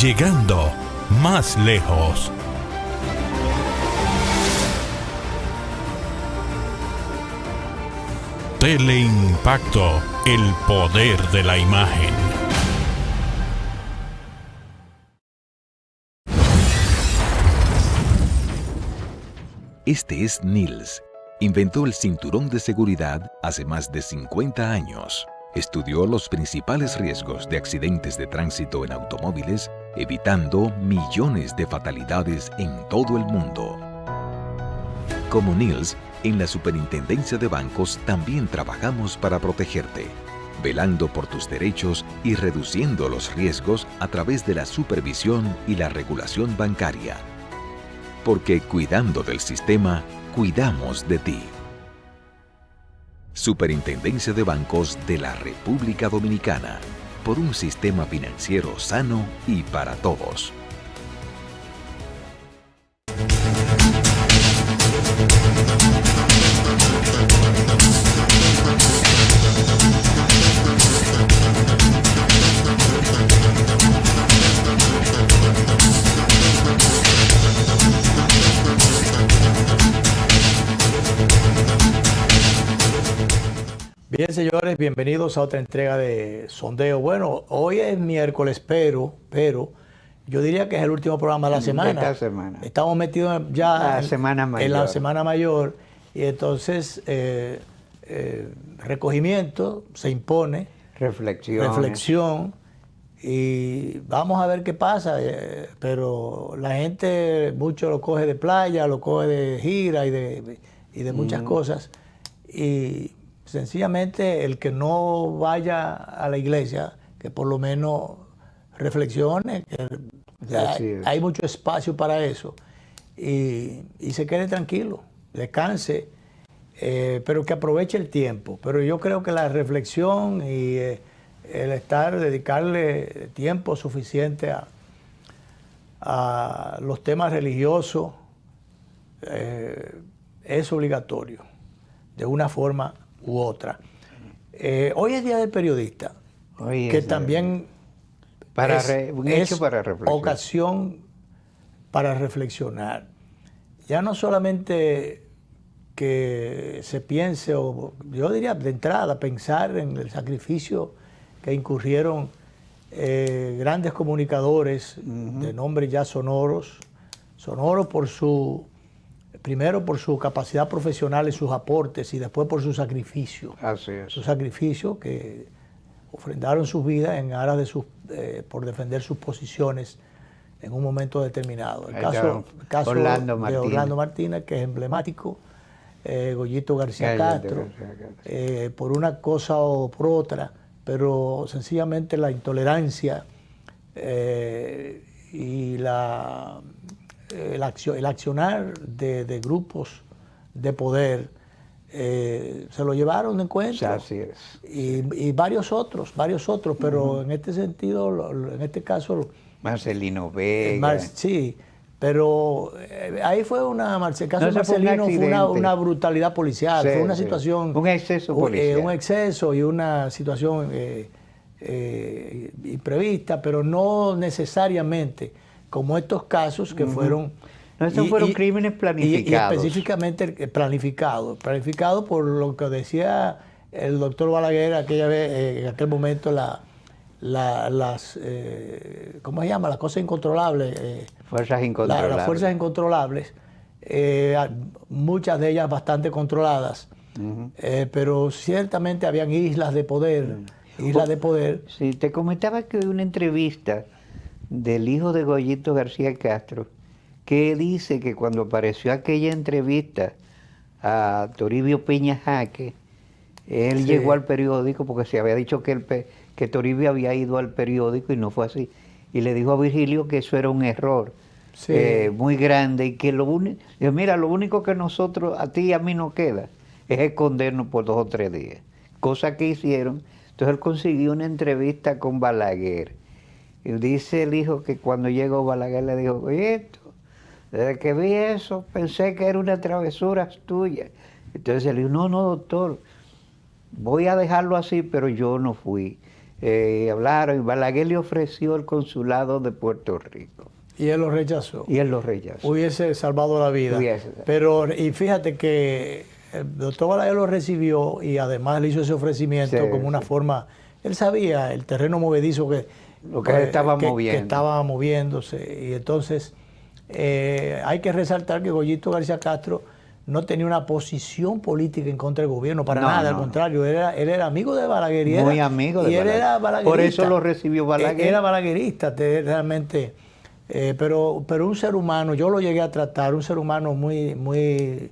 llegando más lejos. Teleimpacto, el poder de la imagen. Este es Niels. Inventó el cinturón de seguridad hace más de 50 años. Estudió los principales riesgos de accidentes de tránsito en automóviles, evitando millones de fatalidades en todo el mundo. Como Niels, en la Superintendencia de Bancos también trabajamos para protegerte, velando por tus derechos y reduciendo los riesgos a través de la supervisión y la regulación bancaria. Porque cuidando del sistema, cuidamos de ti. Superintendencia de Bancos de la República Dominicana, por un sistema financiero sano y para todos. Bien, señores, bienvenidos a otra entrega de Sondeo. Bueno, hoy es miércoles, pero yo diría que es el último programa de la semana. Esta semana. Estamos metidos ya en la semana mayor y entonces recogimiento se impone, reflexión y vamos a ver qué pasa. Pero la gente mucho lo coge de playa, lo coge de gira y de muchas cosas y sencillamente el que no vaya a la iglesia, que por lo menos reflexione, que hay mucho espacio para eso, y se quede tranquilo, descanse, pero que aproveche el tiempo. Pero yo creo que la reflexión y dedicarle tiempo suficiente a los temas religiosos es obligatorio, de una forma u otra. Hoy es Día del Periodista, que también es ocasión para reflexionar. Ya no solamente que se piense, o yo diría de entrada, pensar en el sacrificio que incurrieron grandes comunicadores de nombre ya sonoros primero por su capacidad profesional y sus aportes, y después por su sacrificio. Así es. Su sacrificio, que ofrendaron sus vidas en aras de por defender sus posiciones en un momento determinado. El caso de Orlando Martínez, que es emblemático, Goyito García Castro, por una cosa o por otra, pero sencillamente la intolerancia y el accionar de grupos de poder se lo llevaron de encuentro. Así es. Y varios otros, pero en este sentido, en este caso... Marcelino Vega. Sí, pero ahí fue el caso de Marcelino fue una brutalidad policial, fue una situación... Un exceso policial. Un exceso y una situación imprevista, pero no necesariamente como estos casos que fueron... No, estos fueron crímenes planificados. Y específicamente planificados por lo que decía el doctor Balaguer aquella vez, en aquel momento, las ¿cómo se llama? Las cosas incontrolables. Fuerzas incontrolables. Las fuerzas incontrolables, muchas de ellas bastante controladas, pero ciertamente habían islas de poder. Sí, te comentaba que de una entrevista del hijo de Goyito García Castro, que dice que cuando apareció aquella entrevista a Toribio Peña Jaque, él llegó al periódico porque se había dicho que Toribio había ido al periódico y no fue así. Y le dijo a Virgilio que eso era un error muy grande y que lo único que nosotros, a ti y a mí nos queda es escondernos por 2 o 3 días. Cosa que hicieron. Entonces él consiguió una entrevista con Balaguer. Y dice el hijo que cuando llegó Balaguer le dijo: oye, desde que vi eso pensé que era una travesura tuya. Entonces él dijo: no, doctor, voy a dejarlo así, pero yo no fui. hablaron y Balaguer le ofreció el consulado de Puerto Rico. Y él lo rechazó. Y él lo rechazó. Hubiese salvado la vida. Pero, y fíjate que el doctor Balaguer lo recibió y además le hizo ese ofrecimiento como una forma. Él sabía el terreno movedizo que estaba que estaba moviéndose. Y entonces hay que resaltar que Goyito García Castro no tenía una posición política en contra del gobierno, para nada, al contrario, él era amigo de Balaguer. Muy amigo de Balaguer. Y él era balaguerista. Por eso lo recibió Balaguer. Era balaguerista, realmente. Pero un ser humano, yo lo llegué a tratar, un ser humano muy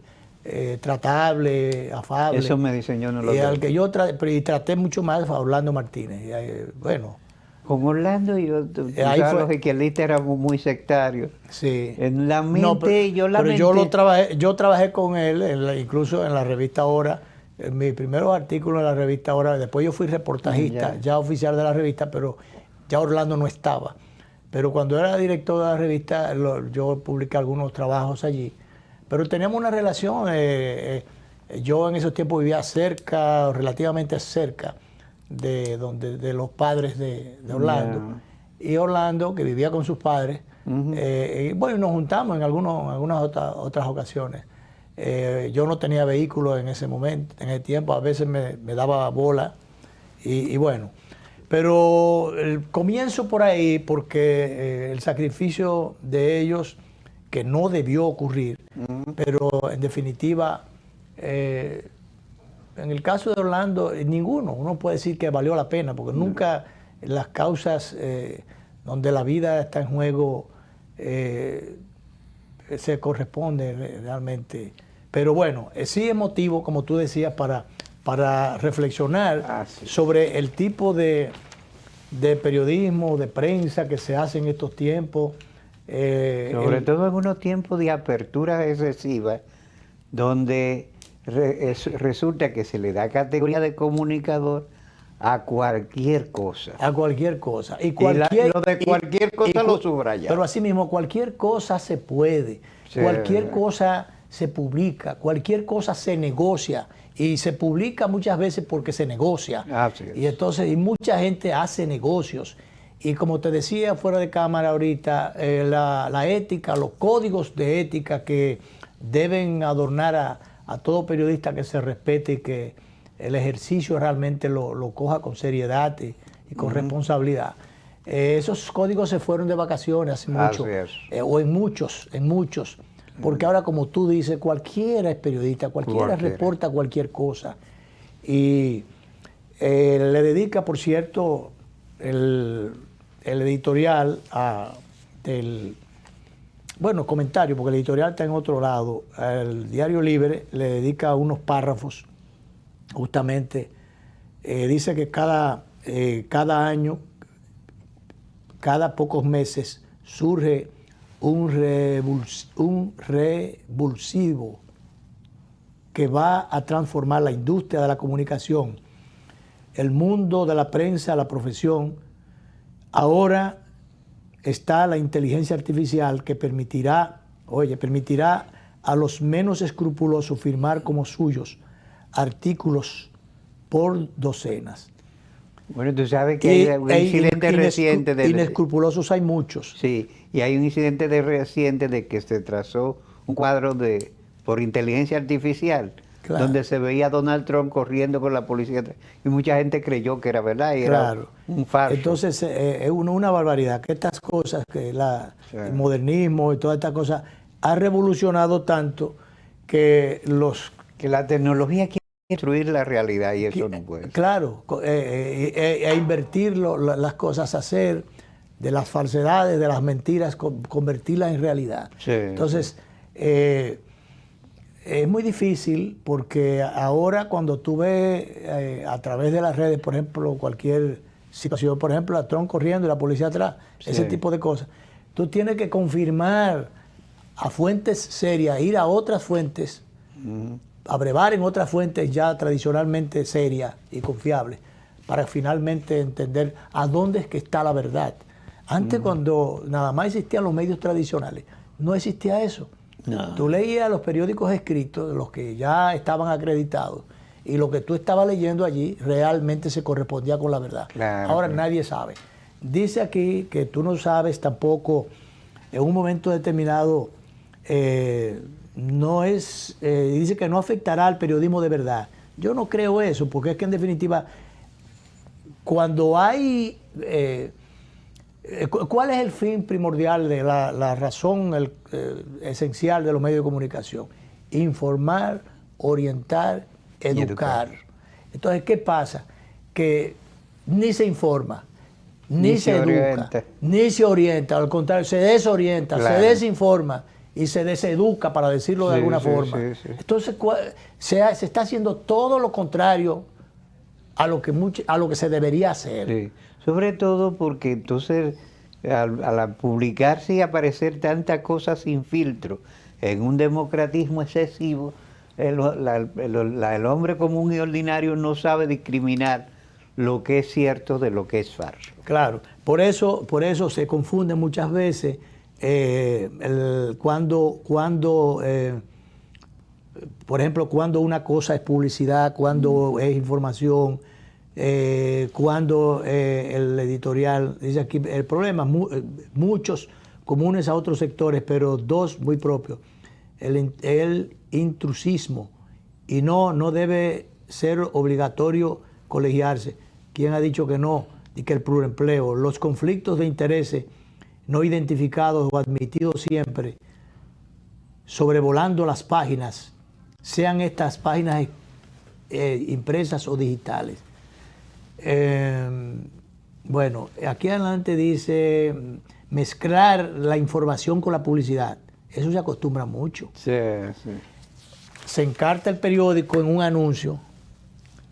tratable, afable. Eso me dicen, yo no lo y al que yo traté mucho más a Orlando Martínez. Bueno. Con Orlando los izquierdistas éramos muy sectarios. Sí. En la mente, yo trabajé con él, incluso en la revista Hora, en mis primeros artículos en la revista Hora. Después yo fui reportajista, ya oficial de la revista, pero ya Orlando no estaba. Pero cuando era director de la revista, yo publiqué algunos trabajos allí. Pero teníamos una relación, yo en esos tiempos vivía cerca, relativamente cerca, de los padres de Orlando. Y Orlando, que vivía con sus padres, y bueno, nos juntamos en algunas otras ocasiones. Yo no tenía vehículo en ese momento, en ese tiempo, a veces me daba bola, y bueno. Pero comienzo por ahí porque el sacrificio de ellos, que no debió ocurrir, pero en definitiva, en el caso de Orlando, ninguno, uno puede decir que valió la pena, porque nunca las causas donde la vida está en juego se corresponde realmente. Pero bueno, sí es motivo, como tú decías, para reflexionar sobre el tipo de periodismo, de prensa que se hace en estos tiempos. Sobre todo en unos tiempos de apertura excesiva, donde resulta que se le da categoría de comunicador a cualquier cosa. A cualquier cosa. Y lo de cualquier cosa lo subraya. Pero así mismo, cualquier cosa se puede, cualquier cosa se publica, cualquier cosa se negocia. Y se publica muchas veces porque se negocia. Y entonces mucha gente hace negocios. Y como te decía fuera de cámara ahorita, la ética, los códigos de ética que deben adornar a todo periodista que se respete y que el ejercicio realmente lo coja con seriedad y con responsabilidad. Esos códigos se fueron de vacaciones hace mucho, o en muchos. Porque ahora, como tú dices, cualquiera es periodista, cualquiera reporta cualquier cosa. Y le dedica, por cierto, el editorial comentario, porque el editorial está en otro lado. El Diario Libre le dedica unos párrafos, justamente. Dice que cada año, cada pocos meses, surge un revulsivo que va a transformar la industria de la comunicación, el mundo de la prensa, la profesión. Ahora está la inteligencia artificial que permitirá a los menos escrupulosos firmar como suyos artículos por docenas. Bueno, tú sabes que hay un incidente reciente de... Inescrupulosos hay muchos. Sí, y hay un incidente reciente de que se trazó un cuadro por inteligencia artificial, donde se veía a Donald Trump corriendo con la policía, y mucha gente creyó que era verdad, y era un farso. Entonces, es una barbaridad que estas cosas, que el modernismo y todas estas cosas, ha revolucionado tanto que la tecnología quiere destruir la realidad y eso no puede. Claro, invertir las cosas, hacer de las falsedades, de las mentiras, convertirlas en realidad. Entonces, es muy difícil porque ahora cuando tú ves a través de las redes, por ejemplo, cualquier situación, por ejemplo, a Trump corriendo y la policía atrás, ese tipo de cosas, tú tienes que confirmar a fuentes serias, ir a otras fuentes, abrevar en otras fuentes ya tradicionalmente serias y confiables, para finalmente entender a dónde es que está la verdad. Antes, cuando nada más existían los medios tradicionales, no existía eso. No. Tú leías los periódicos escritos, los que ya estaban acreditados, y lo que tú estabas leyendo allí realmente se correspondía con la verdad. Claro, Ahora claro. nadie sabe. Dice aquí que tú no sabes tampoco, en un momento determinado, dice que no afectará al periodismo de verdad. Yo no creo eso, porque es que en definitiva, cuando hay... ¿cuál es el fin primordial de la razón esencial de los medios de comunicación? Informar, orientar, educar. Entonces, ¿qué pasa? Que ni se informa, ni se educa, ni se orienta, al contrario, se desorienta, claro, se desinforma y se deseduca, para decirlo de alguna forma. Entonces, se está haciendo todo lo contrario a lo que se debería hacer. Sí. Sobre todo porque entonces al publicarse y aparecer tantas cosas sin filtro en un democratismo excesivo, el hombre común y ordinario no sabe discriminar lo que es cierto de lo que es falso. Claro, por eso se confunde muchas veces por ejemplo, cuando una cosa es publicidad, cuando es información, cuando el editorial, dice aquí, el problema, muchos comunes a otros sectores, pero dos muy propios, el intrusismo, y no debe ser obligatorio colegiarse. ¿Quién ha dicho que no? Y que el pluriempleo, los conflictos de intereses no identificados o admitidos siempre, sobrevolando las páginas, sean estas páginas impresas o digitales. Bueno, aquí adelante dice mezclar la información con la publicidad. Eso se acostumbra mucho. Sí, sí. Se encarta el periódico en un anuncio.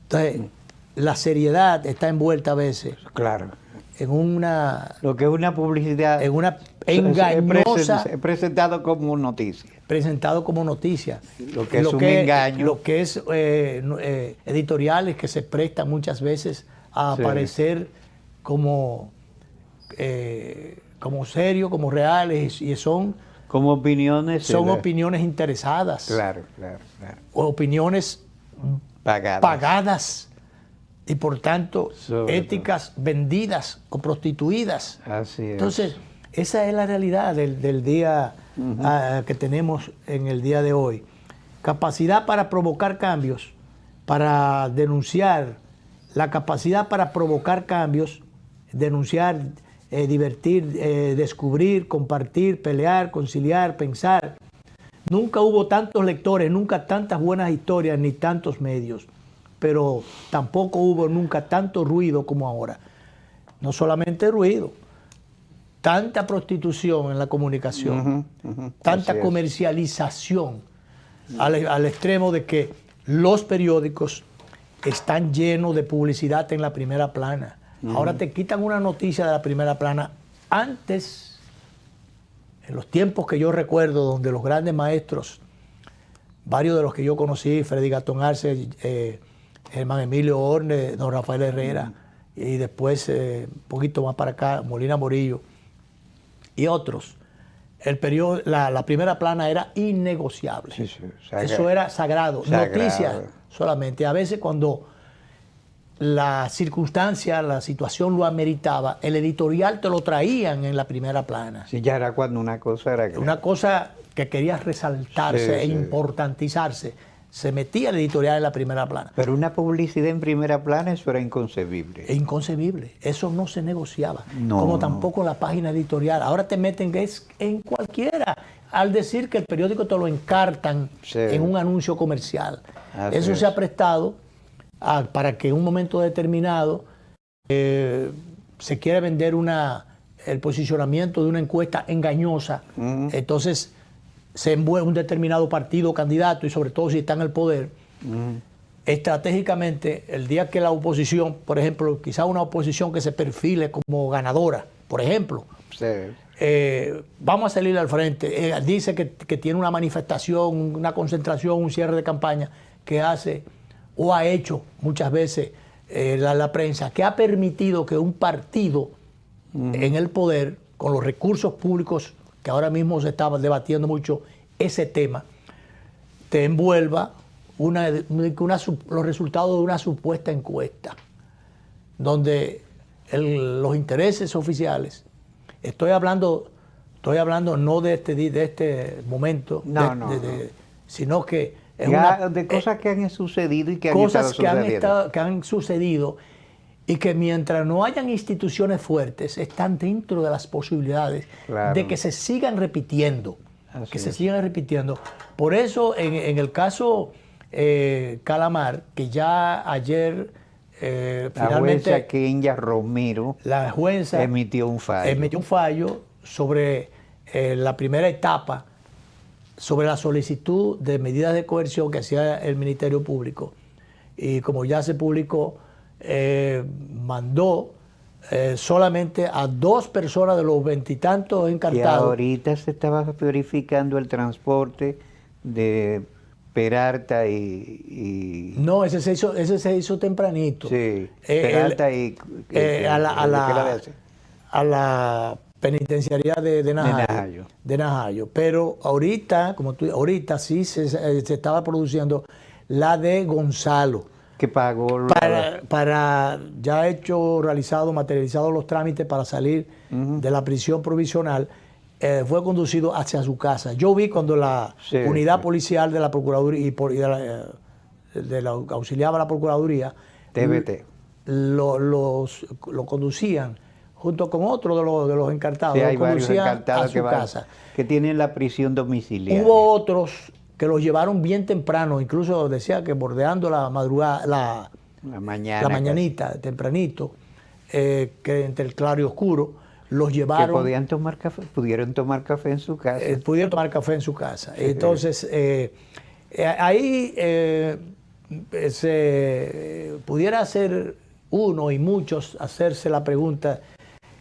Entonces, la seriedad está envuelta a veces. Claro. En una... Lo que es una publicidad... En una engañosa... presentado como noticia. Presentado como noticia. Lo que es un engaño. Lo que es editoriales que se prestan muchas veces a aparecer como serios, como reales, y son... Como opiniones... Son opiniones interesadas. Claro, claro, claro. O opiniones pagadas y por tanto éticas vendidas o prostituidas. Así es. Entonces, esa es la realidad del día que tenemos en el día de hoy. Capacidad para provocar cambios, para denunciar, la capacidad para provocar cambios, denunciar, divertir, descubrir, compartir, pelear, conciliar, pensar. Nunca hubo tantos lectores, nunca tantas buenas historias, ni tantos medios, pero tampoco hubo nunca tanto ruido como ahora. No solamente ruido, tanta prostitución en la comunicación, tanta comercialización, al extremo de que los periódicos están llenos de publicidad en la primera plana. Ahora te quitan una noticia de la primera plana. Antes, en los tiempos que yo recuerdo, donde los grandes maestros, varios de los que yo conocí, Freddy Gastón Arce, Germán Emilio Orne, don Rafael Herrera, y después, un poquito más para acá, Molina Morillo, y otros, la primera plana era innegociable. Sí, sí, eso era sagrado. Noticias solamente. A veces cuando la circunstancia, la situación lo ameritaba, el editorial te lo traían en la primera plana. Sí, ya era cuando una cosa era... Una cosa que quería resaltarse importantizarse. Se metía el editorial en la primera plana. Pero una publicidad en primera plana, eso era inconcebible. Es inconcebible. Eso no se negociaba. Como tampoco la página editorial. Ahora te meten que es en cualquiera. Al decir que el periódico te lo encartan en un anuncio comercial. Eso se ha prestado para que en un momento determinado se quiera vender el posicionamiento de una encuesta engañosa. Entonces se envuelve un determinado partido candidato, y sobre todo si está en el poder. Estratégicamente, el día que la oposición, por ejemplo, quizá una oposición que se perfile como ganadora, por ejemplo, vamos a salir al frente, dice que tiene una manifestación, una concentración, un cierre de campaña que hace o ha hecho muchas veces la prensa, que ha permitido que un partido en el poder, con los recursos públicos, que ahora mismo se estaba debatiendo mucho ese tema, te envuelva los resultados de una supuesta encuesta, donde los intereses oficiales, estoy hablando no de este momento, sino que de cosas que han sucedido y que que han sucedido y que mientras no hayan instituciones fuertes están dentro de las posibilidades de que se sigan repitiendo. Por eso en el caso Calamar, que ya ayer finalmente la jueza Kenya Romero emitió un fallo sobre la primera etapa, sobre la solicitud de medidas de coerción que hacía el Ministerio Público. Y como ya se publicó, mandó solamente a 2 personas de los 20 y tantos encartados. Y ahorita se estaba verificando el transporte de Peralta y... No, ese se hizo tempranito. Sí, Peralta a la penitenciaría de Najayo. Pero ahorita, ahorita sí se estaba produciendo la de Gonzalo, que pagó para ya materializados los trámites para salir de la prisión provisional. Fue conducido hacia su casa. Yo vi cuando la unidad policial de la Procuraduría y de la auxiliar a la Procuraduría TBT lo conducían junto con otro de los encartados. Sí, hay varios encartados a su casa. Que tienen la prisión domiciliaria. Hubo otros que los llevaron bien temprano, incluso decía que bordeando la madrugada, la mañanita, tempranito, que entre el claro y oscuro, los llevaron. Que pudieron tomar café en su casa. Pudieron tomar café en su casa. Entonces, ahí pudiera hacer uno y muchos hacerse la pregunta,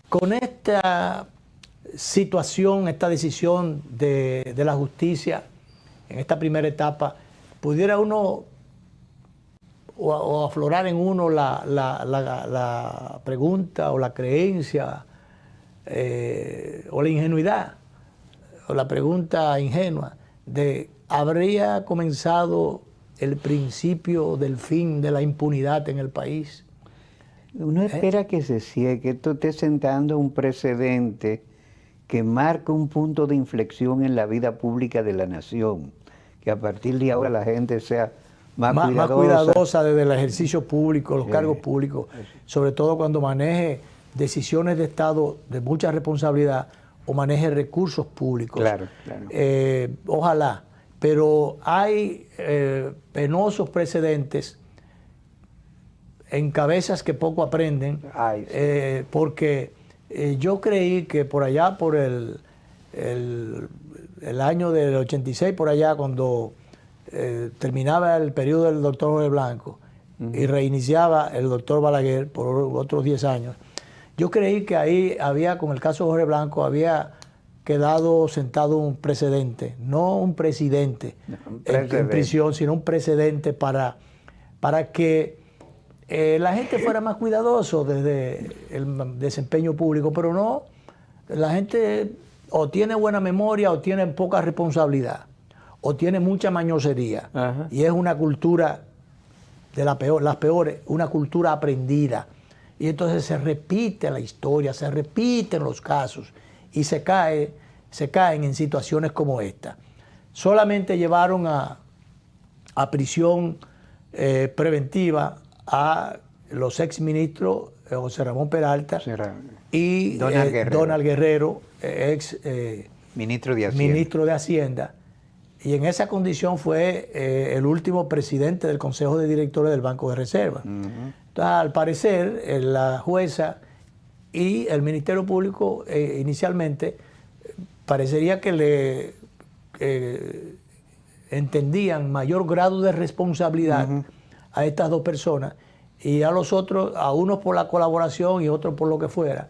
con esta situación, esta decisión de la justicia en esta primera etapa, pudiera uno o aflorar en uno la pregunta o la creencia o la ingenuidad o la pregunta ingenua de ¿habría comenzado el principio del fin de la impunidad en el país? Uno espera que que esto esté sentando un precedente que marca un punto de inflexión en la vida pública de la nación, que a partir de ahora la gente sea más cuidadosa desde el ejercicio público, los cargos públicos, sobre todo cuando maneje decisiones de Estado de mucha responsabilidad o maneje recursos públicos. Claro. Ojalá, pero hay penosos precedentes en cabezas que poco aprenden, porque yo creí que por allá, por el año del 86, por allá, cuando terminaba el periodo del doctor Jorge Blanco y reiniciaba el doctor Balaguer por otros 10 años, yo creí que ahí había, con el caso de Jorge Blanco, había quedado sentado un precedente, no un presidente en prisión, sino un precedente para que la gente fuera más cuidadoso desde el desempeño público, pero no, la gente o tiene buena memoria o tiene poca responsabilidad o tiene mucha mañosería. Y es una cultura de las peores, una cultura aprendida. Y entonces se repite la historia, se repiten los casos y se caen en situaciones como esta. Solamente llevaron a prisión preventiva a los exministros José Ramón Peralta y Donald Guerrero, ex ministro de Hacienda. Y en esa condición fue el último presidente del Consejo de Directores del Banco de Reserva. Entonces, al parecer, la jueza y el Ministerio Público inicialmente parecería que le entendían mayor grado de responsabilidad a estas 2 personas, y a los otros, a unos por la colaboración y otros por lo que fuera,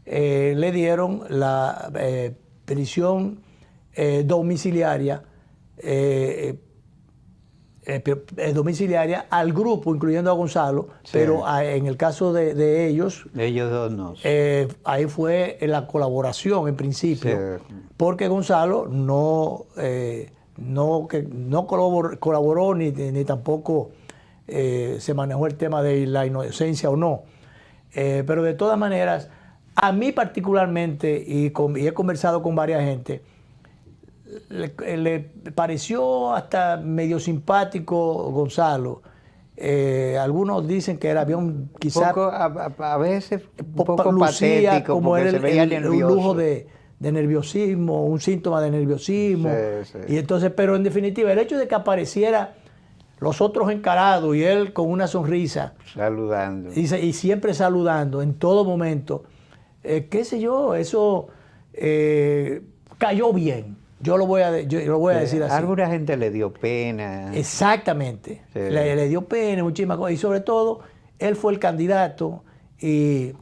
le dieron la prisión domiciliaria al grupo, incluyendo a Gonzalo, pero en el caso de ellos... Ellos dos no. Ahí fue la colaboración en principio, porque Gonzalo no que no colaboró ni tampoco se manejó el tema de la inocencia o no. Pero de todas maneras, a mí particularmente, y he conversado con varias gente, le pareció hasta medio simpático Gonzalo. Algunos dicen que había quizás a veces un poco patético, como porque se veía nervioso. Un lujo de nerviosismo, un síntoma de nerviosismo. Sí. Y entonces, pero en definitiva, el hecho de que apareciera los otros encarados y él con una sonrisa, saludando, y siempre saludando en todo momento, qué sé yo, eso cayó bien. Yo lo voy a decir así. A alguna gente le dio pena. Exactamente. Sí. Le dio pena, muchísimas cosas. Y sobre todo, él fue el candidato. Y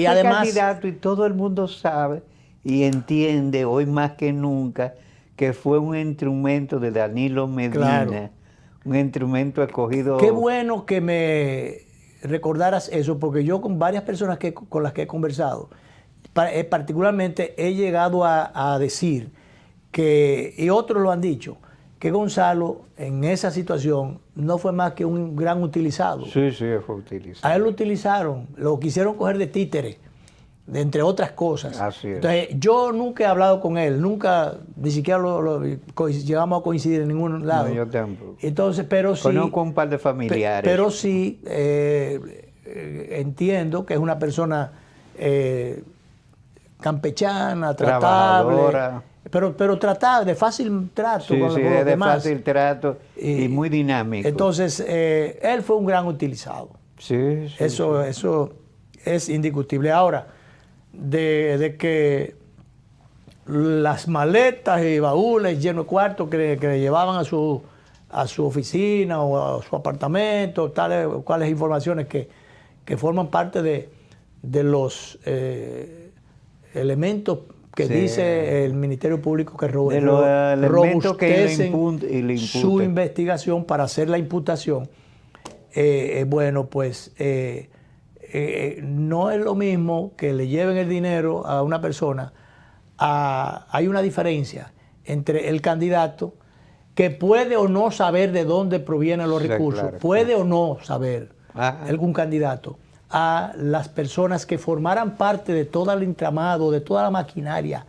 además, candidato, y todo el mundo sabe y entiende hoy más que nunca que fue un instrumento de Danilo Medina. Claro. Un instrumento escogido. Qué bueno que me recordaras eso, porque yo con varias personas con las que he conversado, particularmente he llegado a decir y otros lo han dicho, que Gonzalo en esa situación no fue más que un gran utilizado. Sí, fue utilizado. A él lo utilizaron, lo quisieron coger de títere, entre otras cosas. Así es. Entonces, yo nunca he hablado con él, nunca, ni siquiera llegamos a coincidir en ningún lado. No, yo tampoco. Entonces, pero sí. Conozco un par de familiares. Pero sí entiendo que es una persona campechana, tratable. Trabajadora. Pero tratable, de fácil trato con los demás. De fácil trato y muy dinámico. Entonces, él fue un gran utilizado. Sí. Eso es indiscutible. Ahora, de que las maletas y baúles llenos de cuartos que le llevaban a su oficina o a su apartamento, tales o cuales informaciones que forman parte de los elementos que dice el Ministerio Público que robustecen su investigación para hacer la imputación. Bueno, pues no es lo mismo que le lleven el dinero a una persona. Hay una diferencia entre el candidato que puede o no saber de dónde provienen los recursos, claro, puede o no saber algún candidato, a las personas que formaran parte de todo el entramado, de toda la maquinaria,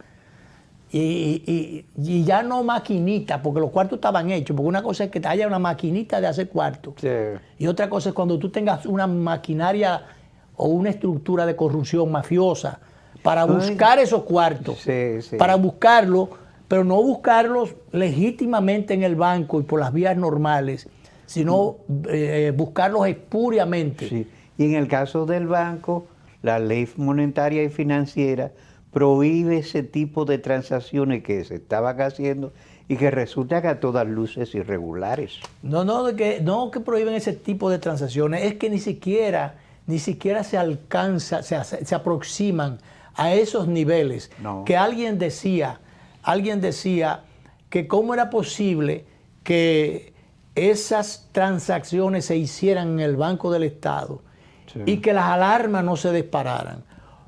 y ya no maquinita, porque los cuartos estaban hechos, porque una cosa es que haya una maquinita de hacer cuartos, y otra cosa es cuando tú tengas una maquinaria o una estructura de corrupción mafiosa para buscar esos cuartos, para buscarlos, pero no buscarlos legítimamente en el banco y por las vías normales, sino buscarlos espuriamente. Sí. Y en el caso del banco, la ley monetaria y financiera prohíbe ese tipo de transacciones que se estaban haciendo y que resultan a todas luces irregulares. No que prohíben ese tipo de transacciones, es que ni siquiera se alcanza, se aproximan a esos niveles. No. Que alguien decía que cómo era posible que esas transacciones se hicieran en el Banco del Estado y que las alarmas no se dispararan.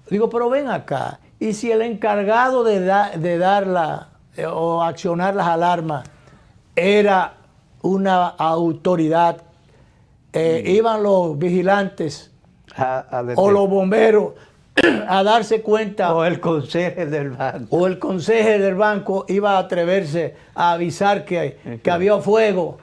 Digo, pero ven acá, y si el encargado de darla o accionar las alarmas era una autoridad, iban los vigilantes o los bomberos a darse cuenta. O el consejero del banco. O el consejero del banco iba a atreverse a avisar que había fuego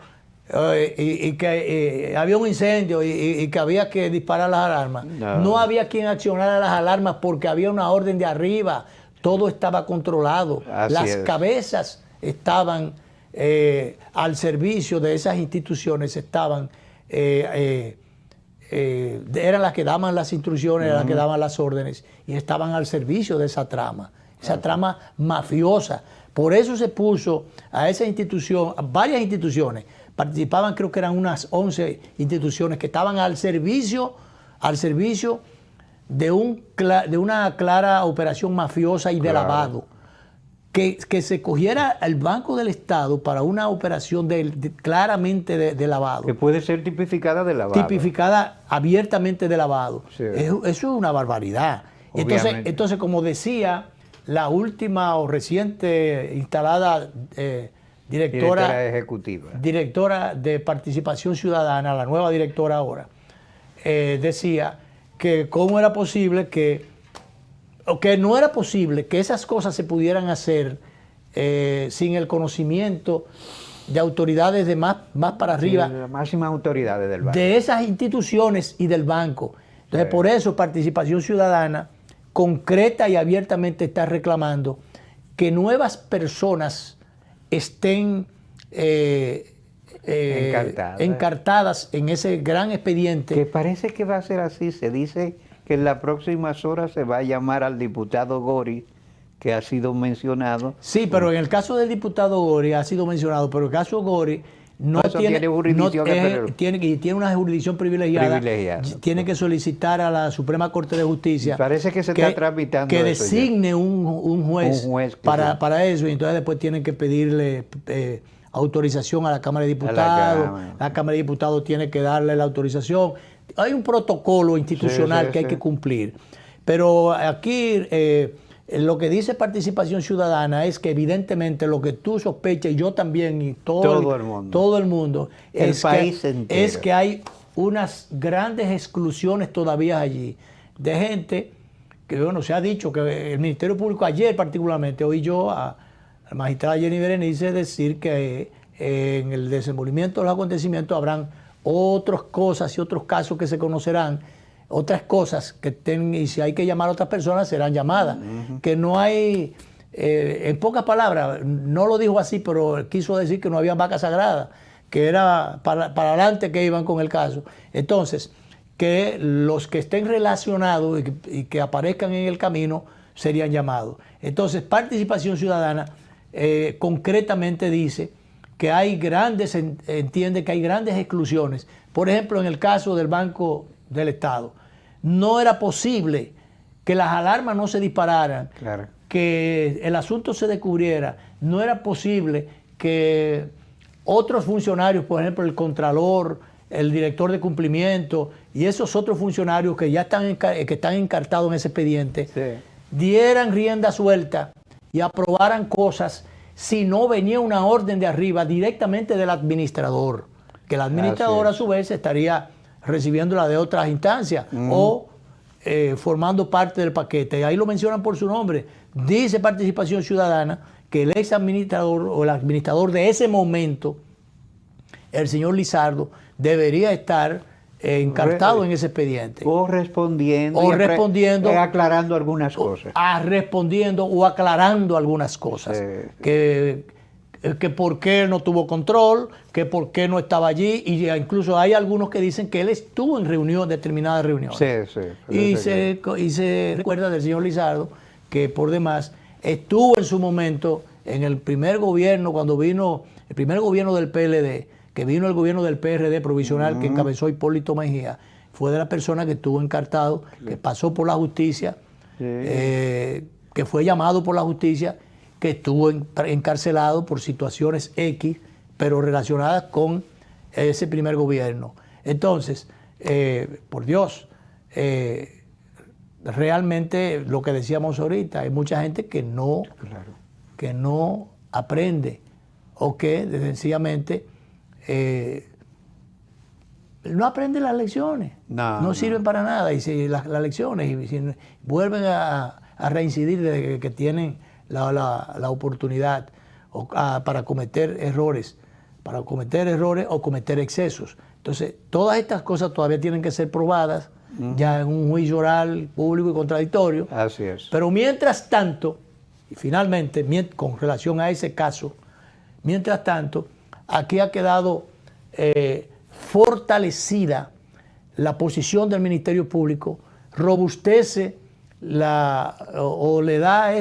y que había un incendio y que había que disparar las alarmas. No había quien accionara las alarmas porque había una orden de arriba. Todo estaba controlado. Las cabezas estaban al servicio de esas instituciones, estaban... eran las que daban las instrucciones, eran las que daban las órdenes y estaban al servicio de esa trama mafiosa. Por eso se puso a esa institución, a varias instituciones, participaban, creo que eran unas 11 instituciones que estaban al servicio de una clara operación mafiosa y de lavado. Que se cogiera el Banco del Estado para una operación claramente de lavado. Que puede ser tipificada de lavado. Tipificada abiertamente de lavado. Sí. Eso es una barbaridad. Entonces, como decía la última o reciente instalada directora ejecutiva. Directora de Participación Ciudadana, la nueva directora ahora, decía que cómo era posible o que no era posible que esas cosas se pudieran hacer sin el conocimiento de autoridades de más para arriba. Las máximas autoridades del banco. De esas instituciones y del banco. Entonces, por eso Participación Ciudadana concreta y abiertamente está reclamando que nuevas personas estén encartadas en ese gran expediente. Que parece que va a ser así. Se dice que en las próximas horas se va a llamar al diputado Gori, que ha sido mencionado. Sí, pero en el caso del diputado Gori ha sido mencionado, pero el caso Gori no tiene jurisdicción, tiene una jurisdicción privilegiada. Tiene que solicitar a la Suprema Corte de Justicia. Parece que se está tramitando que designe un juez para eso, y entonces después tienen que pedirle autorización a la Cámara de Diputados. La Cámara de Diputados tiene que darle la autorización. Hay un protocolo institucional que hay que cumplir. Pero aquí lo que dice Participación Ciudadana es que evidentemente lo que tú sospechas, y yo también, y todo el mundo, es que hay unas grandes exclusiones todavía allí de gente que, bueno, se ha dicho que el Ministerio Público ayer particularmente, oí yo a la magistrada Jenny Berenice decir que en el desenvolvimiento de los acontecimientos habrán otras cosas y otros casos que se conocerán, otras cosas que estén, y si hay que llamar a otras personas serán llamadas. Que no hay, en pocas palabras, no lo dijo así, pero quiso decir que no había vaca sagrada, que era para adelante que iban con el caso. Entonces, que los que estén relacionados y que aparezcan en el camino serían llamados. Entonces, Participación Ciudadana concretamente dice que entiende que hay grandes exclusiones. Por ejemplo, en el caso del Banco del Estado, no era posible que las alarmas no se dispararan, que el asunto se descubriera, no era posible que otros funcionarios, por ejemplo el Contralor, el director de cumplimiento y esos otros funcionarios que ya están encartados en ese expediente, dieran rienda suelta y aprobaran cosas si no venía una orden de arriba directamente del administrador, que el administrador a su vez estaría recibiéndola de otras instancias o formando parte del paquete. Y ahí lo mencionan por su nombre. Dice Participación Ciudadana que el ex administrador o el administrador de ese momento, el señor Lizardo, debería estar encartado en ese expediente. O respondiendo, aclarando algunas cosas. Respondiendo o aclarando algunas cosas. Que por qué no tuvo control, que por qué no estaba allí, y incluso hay algunos que dicen que él estuvo en determinadas reuniones. Y se recuerda del señor Lizardo que por demás estuvo en su momento en el primer gobierno, cuando vino el primer gobierno del PLD, que vino el gobierno del PRD provisional que encabezó Hipólito Mejía, fue de la persona que estuvo encartado, que pasó por la justicia, que fue llamado por la justicia, que estuvo encarcelado por situaciones X, pero relacionadas con ese primer gobierno. Entonces, por Dios, realmente lo que decíamos ahorita, hay mucha gente que no aprende o que sencillamente no aprende las lecciones, no sirven para nada, y si las lecciones y si vuelven a reincidir desde que tienen la oportunidad para cometer errores o cometer excesos. Entonces, todas estas cosas todavía tienen que ser probadas ya en un juicio oral, público y contradictorio. Así es. Pero mientras tanto, y finalmente, con relación a ese caso, mientras tanto, aquí ha quedado fortalecida la posición del Ministerio Público, robustece o le da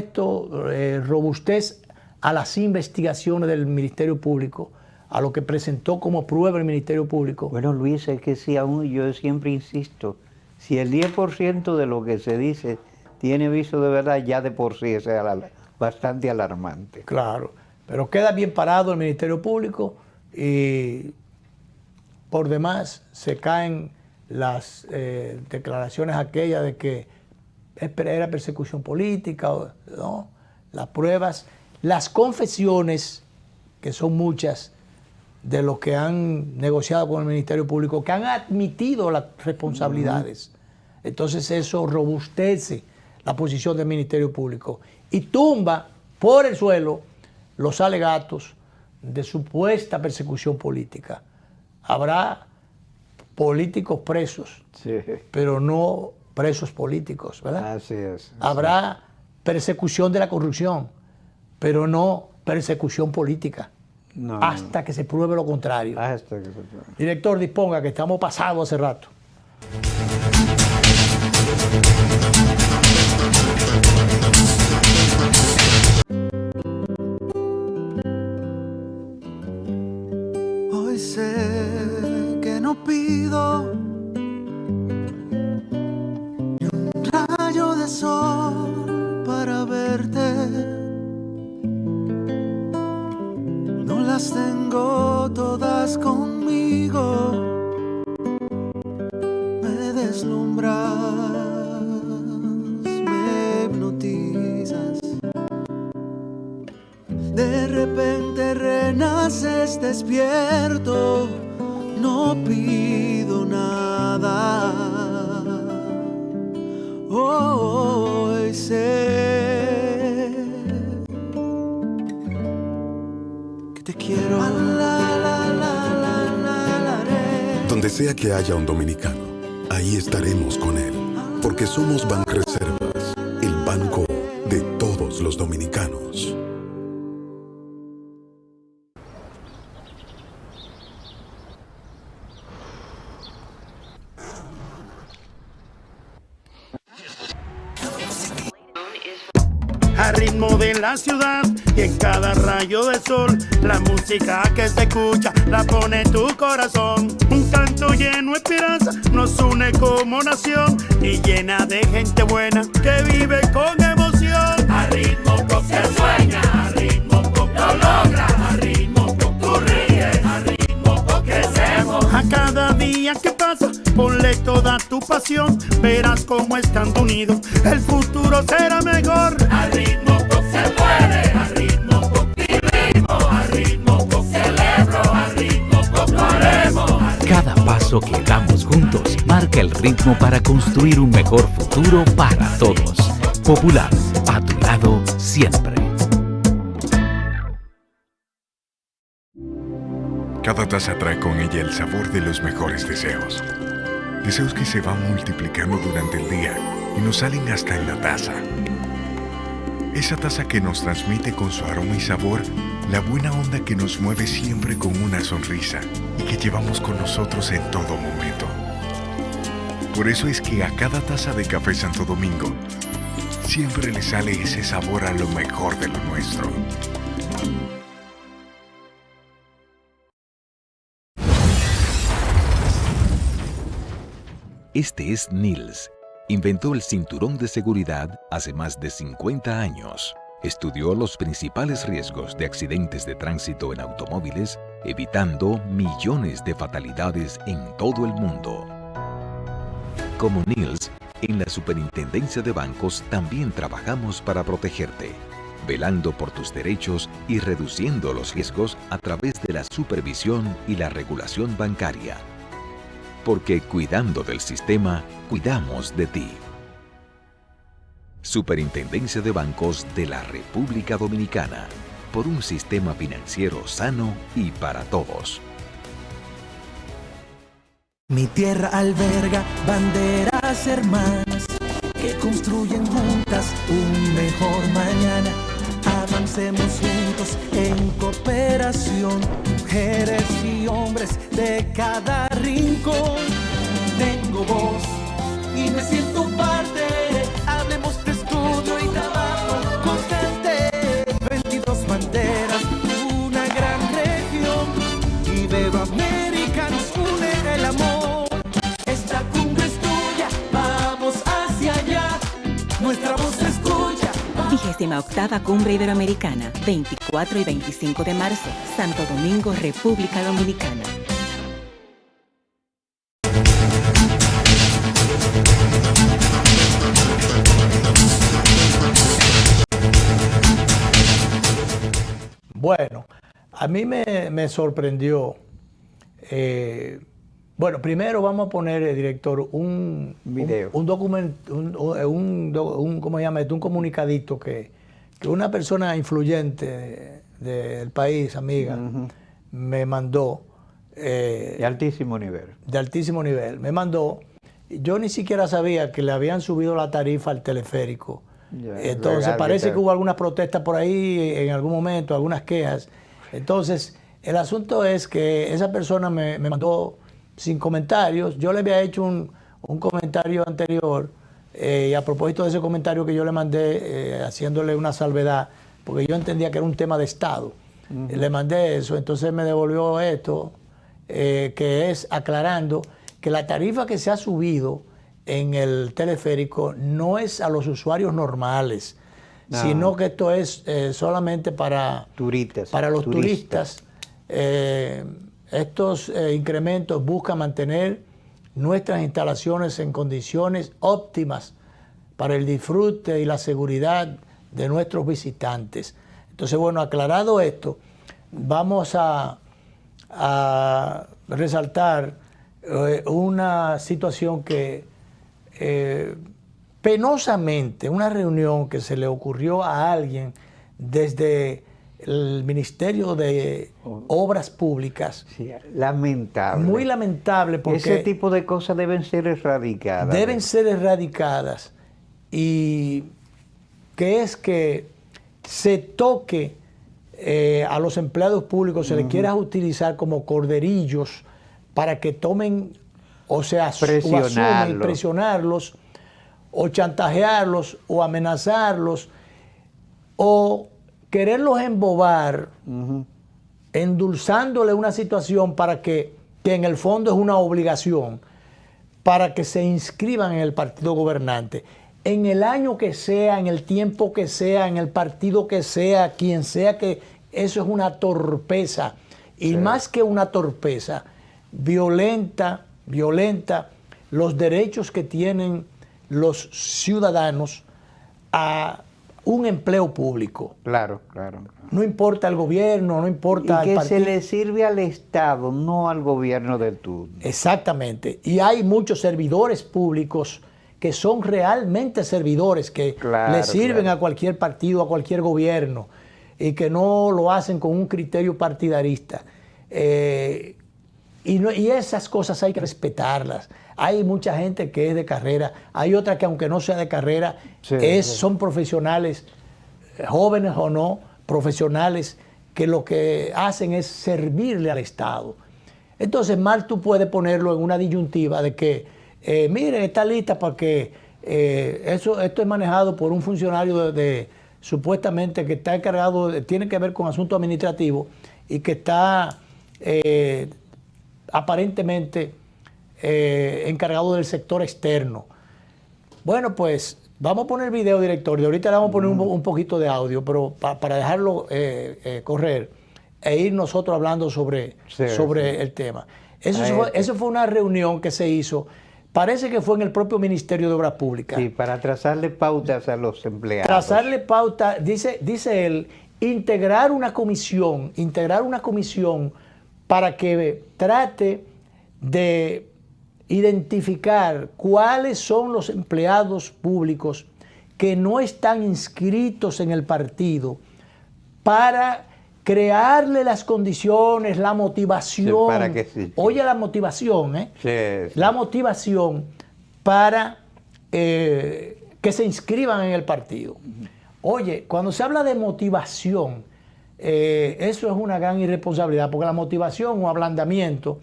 robustez a las investigaciones del Ministerio Público, a lo que presentó como prueba el Ministerio Público. Bueno, Luis, es que si aún yo siempre insisto, si el 10% de lo que se dice tiene viso de verdad, ya de por sí es bastante alarmante. Claro, pero queda bien parado el Ministerio Público y por demás se caen las declaraciones aquellas de que era persecución política, ¿no? Las pruebas, las confesiones que son muchas, de los que han negociado con el Ministerio Público, que han admitido las responsabilidades. Entonces eso robustece la posición del Ministerio Público y tumba por el suelo los alegatos de supuesta persecución política. Habrá políticos presos, sí, pero no presos políticos, ¿verdad? Así es. Habrá persecución de la corrupción, pero no persecución política. No, hasta que se pruebe lo contrario. Hasta que se pruebe. Director, disponga que estamos pasados hace rato. Hoy sé que no pido ni un rayo de sol para verte. No las tengo todas conmigo, me deslumbras, me hipnotizas. De repente renaces despierto, no pido nada. Hoy sé que te quiero. Donde sea que haya un dominicano, ahí estaremos con él, porque somos Banreservas, el banco de todos los dominicanos. Al ritmo de la ciudad y en cada rayo de sol, la música que se escucha la pone tu corazón. Un canto lleno de esperanza nos une como nación y llena de gente buena que vive con emoción. Al ritmo que sueña, al ritmo lo logra, al ritmo tú ríes, al ritmo crecemos. A cada día que pasa, ponle toda tu pasión, verás cómo estando unidos el futuro será mejor. Al ritmo se puede, al ritmo vivimos, al ritmo celebro, al ritmo haremos. Cada paso que damos juntos marca el ritmo para construir un mejor futuro para todos. Popular, a tu lado siempre. Cada taza trae con ella el sabor de los mejores deseos. Deseos que se van multiplicando durante el día y nos salen hasta en la taza. Esa taza que nos transmite con su aroma y sabor la buena onda que nos mueve siempre con una sonrisa y que llevamos con nosotros en todo momento. Por eso es que a cada taza de Café Santo Domingo siempre le sale ese sabor a lo mejor de lo nuestro. Este es Nils. Inventó el cinturón de seguridad hace más de 50 años. Estudió los principales riesgos de accidentes de tránsito en automóviles, evitando millones de fatalidades en todo el mundo. Como Nils, en la Superintendencia de Bancos también trabajamos para protegerte, velando por tus derechos y reduciendo los riesgos a través de la supervisión y la regulación bancaria. Porque cuidando del sistema, cuidamos de ti. Superintendencia de Bancos de la República Dominicana, por un sistema financiero sano y para todos. Mi tierra alberga banderas hermanas que construyen juntas un mejor mañana. Avancemos juntos en cooperación, mujeres y hombres de cada rincón. Tengo voz y me siento parte. Hablemos de estudio y trabajo constante. 22 banderas, una gran región. Iberoamérica nos une el amor. Esta cumbre es tuya, vamos hacia allá. Nuestra voz se escucha. 28ª Cumbre Iberoamericana, 24 y 25 de marzo, Santo Domingo, República Dominicana. Bueno, A mí me sorprendió. Bueno, primero vamos a poner, director, un video, un documento, ¿cómo se llama esto? Un comunicadito que una persona influyente del país, amiga, me mandó. De altísimo nivel. De altísimo nivel. Me mandó. Yo ni siquiera sabía que le habían subido la tarifa al teleférico. Entonces parece que hubo algunas protestas por ahí en algún momento, algunas quejas. Entonces, el asunto es que esa persona me mandó sin comentarios. Yo le había hecho un comentario anterior y a propósito de ese comentario que yo le mandé, haciéndole una salvedad, porque yo entendía que era un tema de Estado. Le mandé eso, entonces me devolvió esto, que es aclarando que la tarifa que se ha subido en el teleférico no es a los usuarios normales, sino que esto es solamente para los turistas. Estos incrementos buscan mantener nuestras instalaciones en condiciones óptimas para el disfrute y la seguridad de nuestros visitantes. Entonces, bueno, aclarado esto, vamos a resaltar una situación que penosamente, una reunión que se le ocurrió a alguien desde el Ministerio de Obras Públicas. Sí, lamentable. Muy lamentable porque ese tipo de cosas deben ser erradicadas. Deben ser erradicadas, y que es que se toque a los empleados públicos, se les quiera utilizar como corderillos para que tomen, o sea, o asumen, presionarlos, o chantajearlos, o amenazarlos, o quererlos embobar, endulzándole una situación para que en el fondo es una obligación, para que se inscriban en el partido gobernante, en el año que sea, en el tiempo que sea, en el partido que sea, quien sea, que eso es una torpeza. Y más que una torpeza, violenta los derechos que tienen los ciudadanos a un empleo público. Claro. No importa el gobierno, no importa el partido. Y que se le sirve al Estado, no al gobierno de turno. Exactamente. Y hay muchos servidores públicos que son realmente servidores, que le sirven a cualquier partido, a cualquier gobierno, y que no lo hacen con un criterio partidarista. Y esas cosas hay que respetarlas. Hay mucha gente que es de carrera, hay otra que aunque no sea de carrera, son profesionales, jóvenes o no, profesionales, que lo que hacen es servirle al Estado. Entonces, mal tú puedes ponerlo en una disyuntiva de que, miren, está lista porque esto es manejado por un funcionario supuestamente que está encargado, tiene que ver con asuntos administrativos y que está aparentemente encargado del sector externo. Bueno, pues vamos a poner video, director, y ahorita le vamos a poner un poquito de audio, pero para dejarlo correr e ir nosotros hablando sobre el tema. Eso fue una reunión que se hizo, parece que fue en el propio Ministerio de Obras Públicas. Sí, para trazarle pautas a los empleados. Trazarle pautas, dice él, integrar una comisión para que trate de identificar cuáles son los empleados públicos que no están inscritos en el partido, para crearle las condiciones, la motivación. Para que sí. Oye, la motivación, la motivación para que se inscriban en el partido. Oye, cuando se habla de motivación, eso es una gran irresponsabilidad, porque la motivación o ablandamiento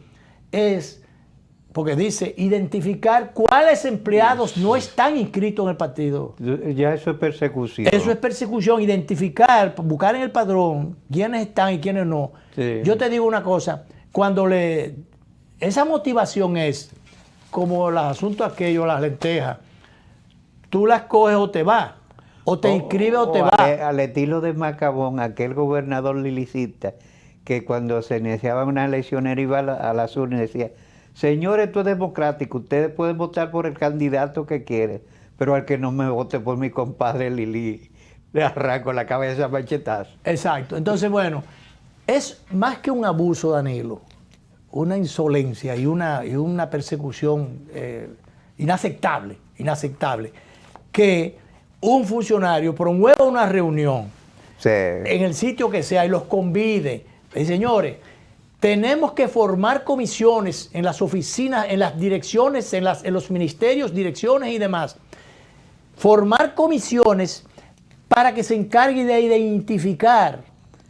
es, porque dice, identificar cuáles empleados no están inscritos en el partido. Ya eso es persecución. Eso es persecución, identificar, buscar en el padrón quiénes están y quiénes no. Sí. Yo te digo una cosa, esa motivación es como los asuntos aquellos, las lentejas, tú las coges o te vas, o te inscribes o te vas. Al estilo de Macabón, aquel gobernador lilicista, que cuando se iniciaban unas elecciones iba a las urnas y decía, señores, esto es democrático, ustedes pueden votar por el candidato que quieren, pero al que no me vote por mi compadre Lili, le arranco la cabeza a machetazo. Exacto. Entonces, bueno, Es más que un abuso, Danilo, una insolencia y una persecución inaceptable, que un funcionario promueva una reunión en el sitio que sea y los convide. Y señores, tenemos que formar comisiones en las oficinas, en las direcciones, en los ministerios, direcciones y demás. Formar comisiones para que se encargue de identificar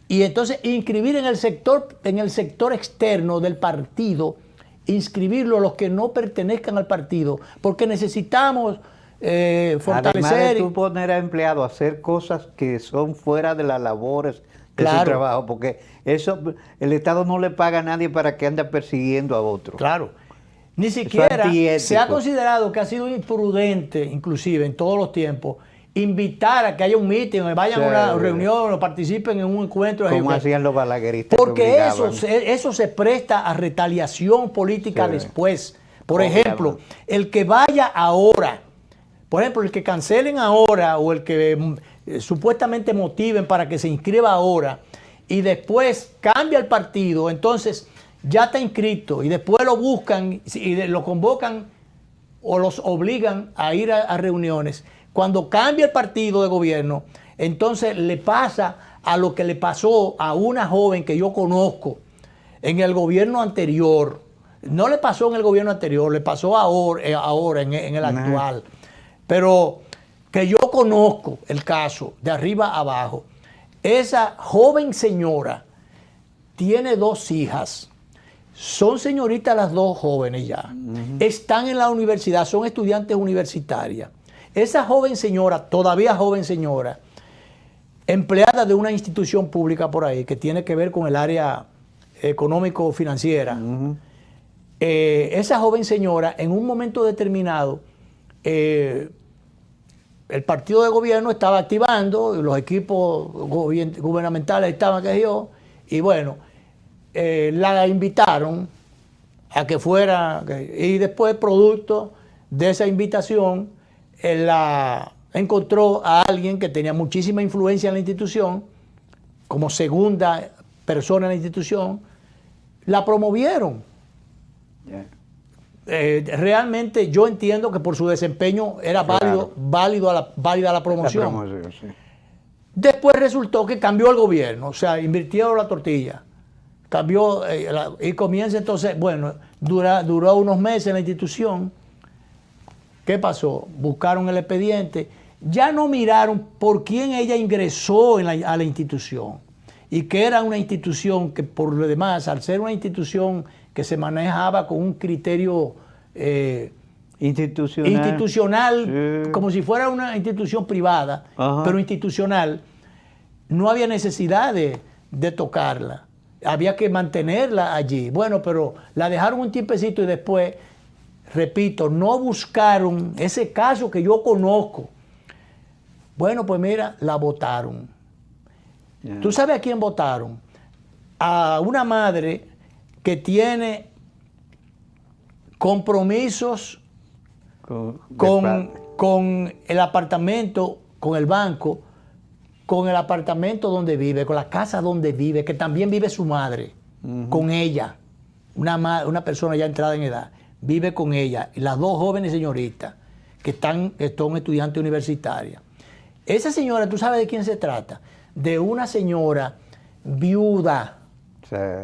y entonces inscribir en el sector externo del partido, inscribirlo a los que no pertenezcan al partido, porque necesitamos fortalecer. Además de tú poner a empleados a hacer cosas que son fuera de las labores de su trabajo, porque eso el Estado no le paga a nadie para que ande persiguiendo a otro. Claro. Ni siquiera se ha considerado que ha sido imprudente, inclusive en todos los tiempos, invitar a que haya un meeting, o vayan a una reunión o participen en un encuentro. Como hacían los balagueristas. Porque eso se presta a retaliación política después. Por ejemplo, el que vaya ahora, por ejemplo, el que cancelen ahora o el que supuestamente motiven para que se inscriba ahora y después cambia el partido, entonces ya está inscrito y después lo buscan y lo convocan o los obligan a ir a reuniones. Cuando cambia el partido de gobierno, entonces le pasa a lo que le pasó a una joven que yo conozco en el gobierno anterior. No le pasó en el gobierno anterior, le pasó ahora en el actual. Pero que yo conozco el caso de arriba a abajo. Esa joven señora tiene 2 hijas. Son señoritas las 2 jóvenes ya. Están en la universidad, son estudiantes universitarias. Esa joven señora, todavía joven señora, empleada de una institución pública por ahí que tiene que ver con el área económico-financiera, esa joven señora en un momento determinado, el partido de gobierno estaba activando, los equipos gubernamentales estaban, qué sé yo, y bueno, la invitaron a que fuera, y después producto de esa invitación, la encontró a alguien que tenía muchísima influencia en la institución, como segunda persona en la institución, la promovieron. Realmente yo entiendo que por su desempeño era válida la promoción. Después resultó que cambió el gobierno, o sea, invirtieron la tortilla, cambió y comienza entonces, bueno, duró unos meses en la institución. ¿Qué pasó? Buscaron el expediente, ya no miraron por quién ella ingresó a la institución y que era una institución que por lo demás, al ser una institución que se manejaba con un criterio institucional como si fuera una institución privada, pero institucional, no había necesidad de tocarla, había que mantenerla allí. Bueno, pero la dejaron un tiempecito y después, repito, no buscaron ese caso que yo conozco. Bueno, pues mira, la votaron. ¿Tú sabes a quién votaron? A una madre que tiene compromisos con el apartamento, con el banco, con el apartamento donde vive, con la casa donde vive, que también vive su madre, con ella, una persona ya entrada en edad, vive con ella, y las 2 jóvenes señoritas que son estudiantes universitarias. Esa señora, ¿tú sabes de quién se trata? De una señora viuda,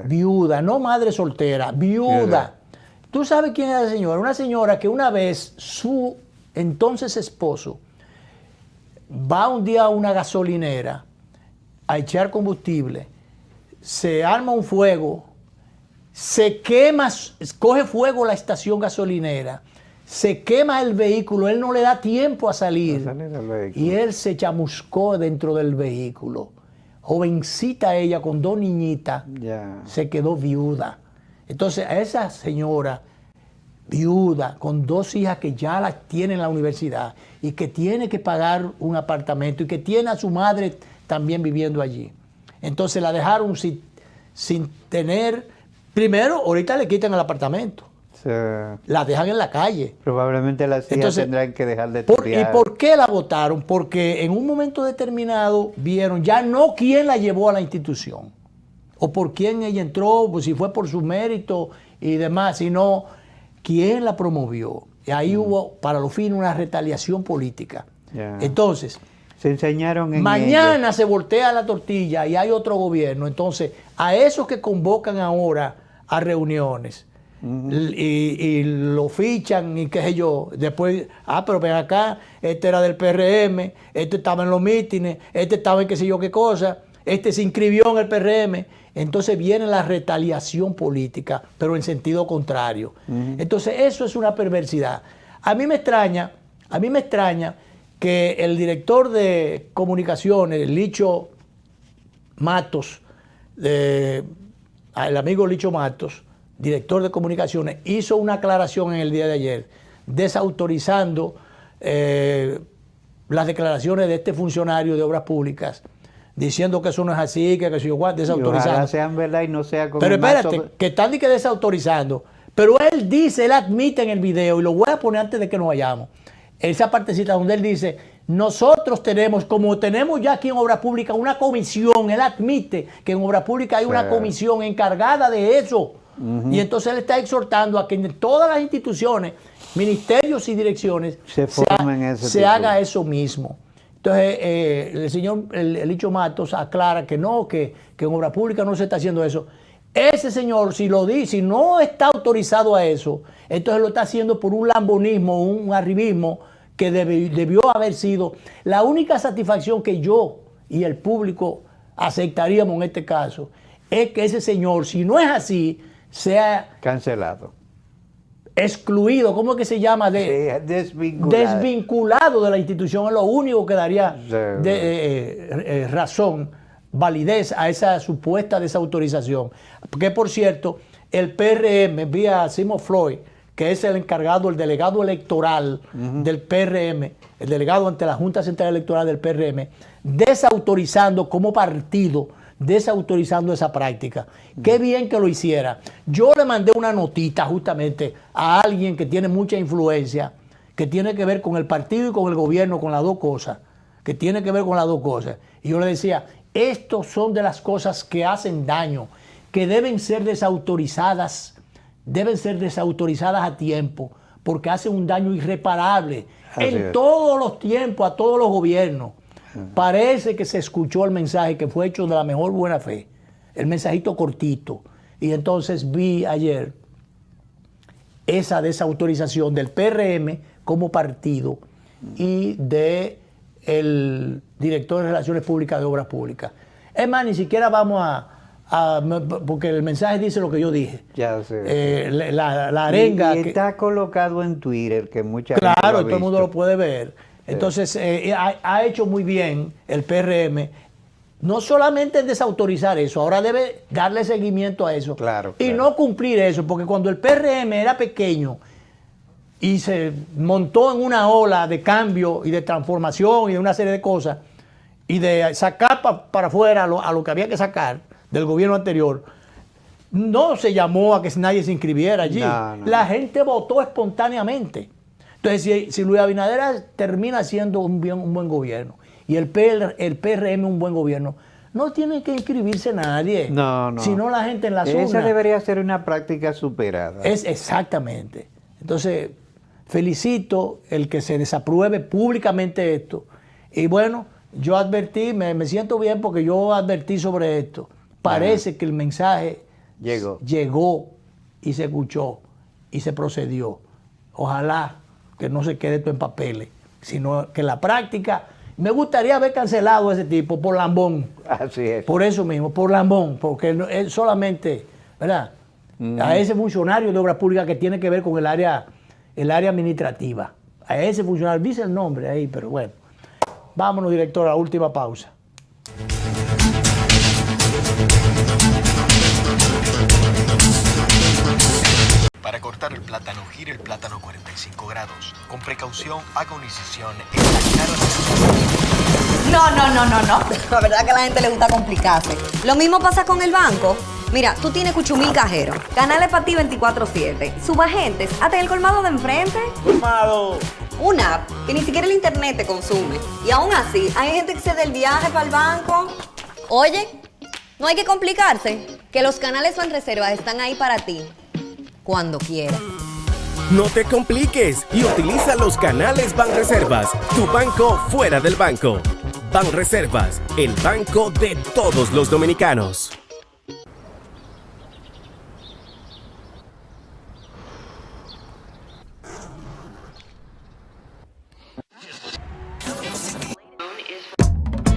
viuda, no madre soltera, viuda. ¿Tú sabes quién es esa señora? Una señora que una vez su entonces esposo va un día a una gasolinera a echar combustible, se arma un fuego, se quema, coge fuego la estación gasolinera, se quema el vehículo, él no le da tiempo a salir y él se chamuscó dentro del vehículo. Jovencita ella con 2 niñitas, se quedó viuda. Entonces a esa señora viuda con 2 hijas que ya las tiene en la universidad y que tiene que pagar un apartamento y que tiene a su madre también viviendo allí. Entonces la dejaron sin tener, primero ahorita le quitan el apartamento. La dejan en la calle. Probablemente las hijas tendrán que dejar de estudiar. ¿Y por qué la votaron? Porque en un momento determinado vieron ya no quién la llevó a la institución o por quién ella entró, pues si fue por su mérito y demás, sino quién la promovió. Y ahí hubo, para los fines, una retaliación política. Entonces, se enseñaron en mañana ellos. Se voltea la tortilla y hay otro gobierno. Entonces, a esos que convocan ahora a reuniones y lo fichan y qué sé yo, después, pero ven acá, este era del PRM, este estaba en los mítines, este estaba en qué sé yo qué cosa, este se inscribió en el PRM. Entonces viene la retaliación política, pero en sentido contrario. Entonces eso es una perversidad. A mí me extraña que el director de comunicaciones, Licho Matos, el amigo Licho Matos, director de comunicaciones, hizo una aclaración en el día de ayer, desautorizando las declaraciones de este funcionario de obras públicas, diciendo que eso no es así, que eso igual, desautorizando. Ojalá sean verdad y no sea como. Pero espérate, que están que desautorizando. Pero él dice, él admite en el video, y lo voy a poner antes de que nos vayamos, esa partecita donde él dice, nosotros tenemos, como tenemos ya aquí en Obras Públicas, una comisión, él admite que en Obras Públicas hay una comisión encargada de eso. Y entonces él está exhortando a que en todas las instituciones, ministerios y direcciones, se haga eso mismo. Entonces, el señor Licho Matos aclara que no, que en Obras Públicas no se está haciendo eso. Ese señor, si lo dice, si no está autorizado a eso, entonces lo está haciendo por un lambonismo, un arribismo que debió haber sido. La única satisfacción que yo y el público aceptaríamos en este caso es que ese señor, si no es así, sea cancelado, excluido, ¿cómo es que se llama? Desvinculado de la institución. Es lo único que daría razón, validez a esa supuesta desautorización. Porque, por cierto, el PRM, vía Simo Floyd, que es el encargado, el delegado electoral del PRM, el delegado ante la Junta Central Electoral del PRM, desautorizando como partido, desautorizando esa práctica. Qué bien que lo hiciera. Yo le mandé una notita justamente a alguien que tiene mucha influencia, que tiene que ver con el partido y con el gobierno, con las dos cosas, que tiene que ver con las dos cosas. Y yo le decía, estos son de las cosas que hacen daño, que deben ser desautorizadas a tiempo, porque hacen un daño irreparable en todos los tiempos, a todos los gobiernos. Parece que se escuchó el mensaje que fue hecho de la mejor buena fe, el mensajito cortito. Y entonces vi ayer esa desautorización del PRM como partido y del director de Relaciones Públicas de Obras Públicas. Es más, ni siquiera vamos porque el mensaje dice lo que yo dije. Ya sé. La arenga. Y está colocado en Twitter, que mucha gente claro, lo ha todo el mundo visto. lo puede ver. Entonces, ha hecho muy bien el PRM, no solamente en desautorizar eso, ahora debe darle seguimiento a eso. Y no cumplir eso, porque cuando el PRM era pequeño y se montó en una ola de cambio y de transformación y de una serie de cosas, y de sacar para afuera a lo que había que sacar del gobierno anterior, no se llamó a que nadie se inscribiera allí. La gente votó espontáneamente. Entonces, si Luis Abinader termina siendo un buen gobierno y el PRM un buen gobierno, no tiene que inscribirse nadie. Sino la gente en las urnas. Esa debería ser una práctica superada. Exactamente. Entonces, felicito el que se desapruebe públicamente esto. Y bueno, yo advertí, me siento bien porque yo advertí sobre esto. Parece que el mensaje llegó y se escuchó y se procedió. Ojalá que no se quede esto en papeles, sino que la práctica, me gustaría haber cancelado a ese tipo por lambón. Así es. Por eso mismo, por lambón, porque es solamente, ¿verdad? A ese funcionario de obras públicas que tiene que ver con el área administrativa. A ese funcionario, dice el nombre ahí, pero bueno. Vámonos, director, a la última pausa. Para cortar el plátano, gire el plátano 45 grados. Con precaución, haga una incisión en la cara de... No. La verdad que a la gente le gusta complicarse. Lo mismo pasa con el banco. Mira, tú tienes 8,000 cajeros, canales para ti 24/7, subagentes, hasta en el colmado de enfrente. ¡Colmado! Una app que ni siquiera el internet te consume. Y aún así, hay gente que se da el viaje para el banco. Oye, No hay que complicarse, que los canales Banreservas están ahí para ti, cuando quieras. No te compliques y utiliza los canales Banreservas, tu banco fuera del banco. Banreservas, el banco de todos los dominicanos.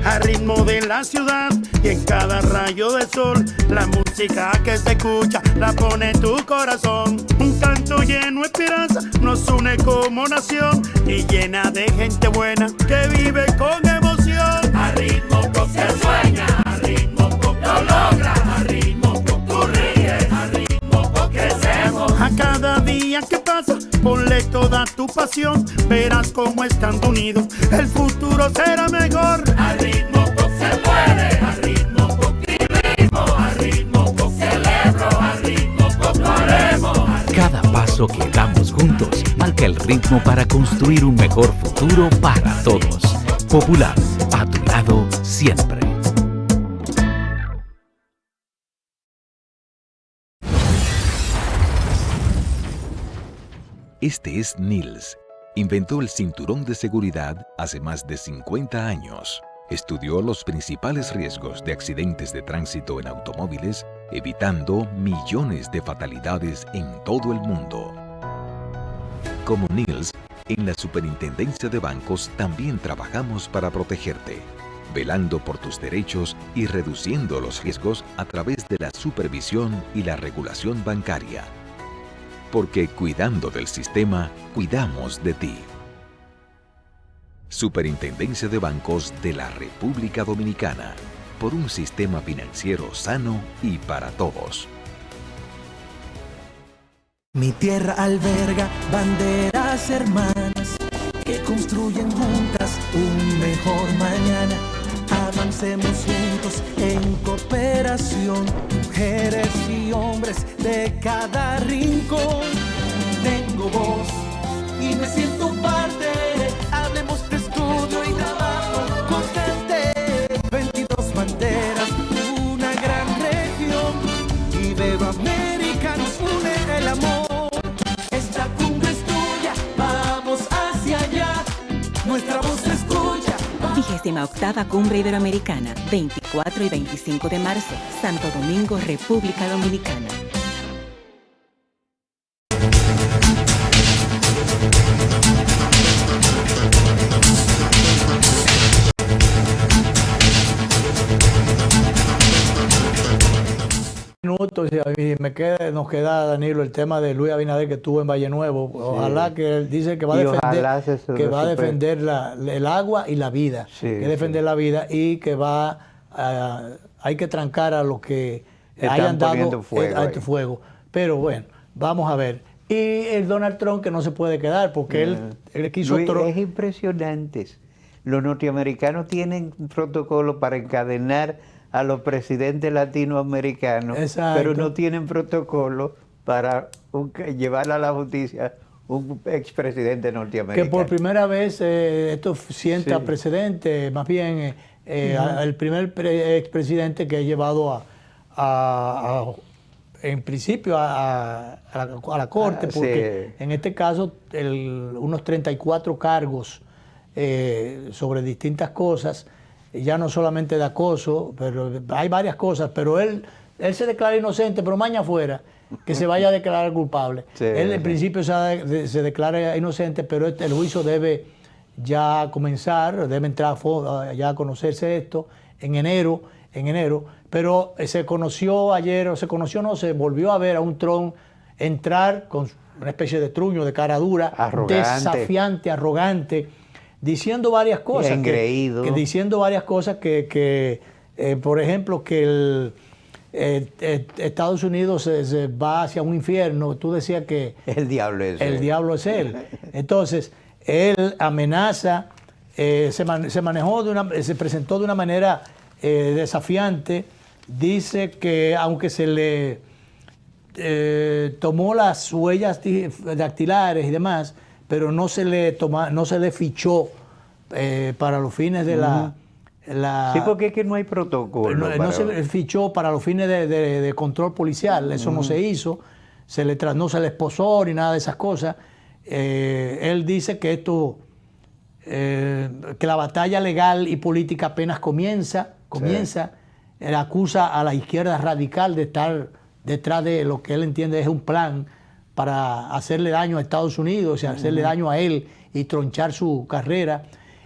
Al ritmo de la ciudad y en cada rayo de sol, la música que se escucha la pone tu corazón. Un canto lleno de esperanza nos une como nación y llena de gente buena que vive con emoción. Al ritmo pop se sueña, al ritmo pop lo logra, al ritmo pop tú ríes, al ritmo pop crecemos. A cada día que pasa, ponle toda tu pasión, verás cómo estando unidos el futuro será mejor. Al ritmo pop se puede, al ritmo pop vivimos, al ritmo pop celebro, al ritmo pop lo haremos. Cada paso que damos juntos marca el ritmo para construir un mejor futuro para todos. Popular, a tu lado siempre. Este es Niels. Inventó el cinturón de seguridad hace más de 50 años. Estudió los principales riesgos de accidentes de tránsito en automóviles, evitando millones de fatalidades en todo el mundo. Como Niels, en la Superintendencia de Bancos también trabajamos para protegerte, velando por tus derechos y reduciendo los riesgos a través de la supervisión y la regulación bancaria. Porque cuidando del sistema, cuidamos de ti. Superintendencia de Bancos de la República Dominicana, por un sistema financiero sano y para todos. Mi tierra alberga banderas hermanas que construyen juntas un mejor mañana. Avancemos juntos en cooperación, mujeres y hombres de cada rincón. Tengo voz y me siento parte. Hablemos de estudio y trabajo constante. 22 banderas, una gran región. Iberoamérica nos une el amor. Esta cumbre es tuya, vamos hacia allá. Nuestra voz se escucha. 28ª Cumbre Iberoamericana, 24 y 25 de marzo, Santo Domingo, República Dominicana. Minutos y nos queda, Danilo, el tema de Luis Abinader que estuvo en Valle Nuevo. Ojalá Sí. que él dice que va a defender, el agua y la vida, Sí, que defender la vida y que hay que trancar a los que hayan dado fuego. Pero bueno, vamos a ver. Y el Donald Trump que no se puede quedar porque él quiso Luis, es impresionante. Los norteamericanos tienen un protocolo para encadenar a los presidentes latinoamericanos, Exacto. pero no tienen protocolo para llevar a la justicia un expresidente norteamericano. Que por primera vez esto sienta precedente, más bien el primer expresidente que ha llevado en principio a la corte, porque en este caso unos 34 cargos sobre distintas cosas, ya no solamente de acoso, pero hay varias cosas, pero él se declara inocente, pero mañana fuera que se vaya a declarar culpable. Él en principio se declara inocente, pero el juicio debe ya comenzar, debe entrar ya a conocerse esto en enero, pero se volvió a ver a un Trump entrar con una especie de truño, de cara dura, desafiante, arrogante, diciendo varias cosas. Diciendo varias cosas por ejemplo, que Estados Unidos se va hacia un infierno. Tú decías que el diablo es él. Entonces, él amenaza, se presentó de una manera desafiante. Dice que aunque se le tomó las huellas dactilares y demás, pero no se le fichó para los fines de Sí, porque es que no hay protocolo. No se fichó para los fines de control policial, eso no se hizo, no se le esposó ni nada de esas cosas. Él dice que que la batalla legal y política apenas comienza. Él acusa a la izquierda radical de estar detrás de lo que él entiende es un plan para hacerle daño a Estados Unidos y hacerle daño a él y tronchar su carrera.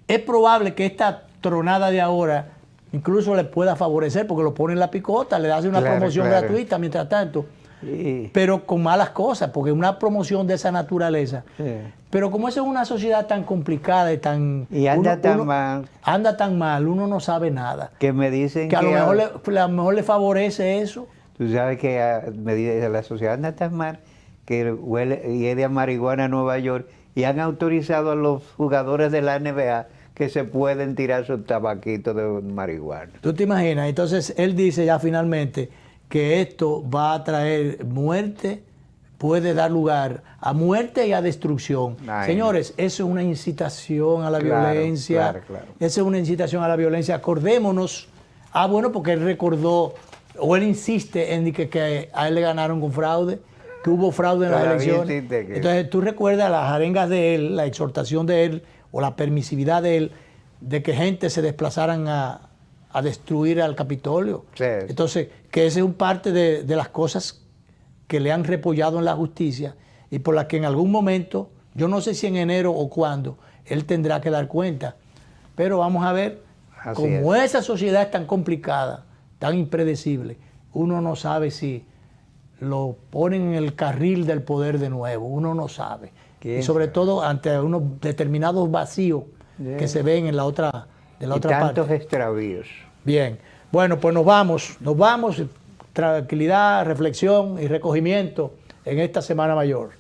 Es probable que esta tronada de ahora incluso le pueda favorecer porque lo pone en la picota, le hace una promoción gratuita mientras tanto, pero con malas cosas, porque una promoción de esa naturaleza. Pero como esa es una sociedad tan complicada y anda tan mal, uno no sabe nada. Que me dicen que a lo mejor le favorece eso. Tú sabes que la sociedad anda tan mal que huele a marihuana en Nueva York y han autorizado a los jugadores de la NBA que se pueden tirar sus tabaquitos de marihuana. ¿Tú te imaginas? Entonces él dice ya finalmente que esto va a traer muerte, puede dar lugar a muerte y a destrucción. Señores, eso es una incitación a la violencia. Eso es una incitación a la violencia. Acordémonos, bueno, porque él recordó, o él insiste en que a él le ganaron con fraude, que hubo fraude en las elecciones. Entonces tú recuerdas las arengas de él, la exhortación de él, o la permisividad de él, de que gente se desplazaran a destruir al Capitolio. Entonces, que esa es un parte de las cosas que le han repollado en la justicia y por las que en algún momento, yo no sé si en enero o cuándo, él tendrá que dar cuenta. Pero vamos a ver, como esa sociedad es tan complicada, tan impredecible, uno no sabe si lo ponen en el carril del poder de nuevo, uno no sabe. Y sobre todo ante unos determinados vacíos que se ven en la otra parte. Tantos extravíos. Bien, bueno, pues nos vamos, tranquilidad, reflexión y recogimiento en esta Semana Mayor.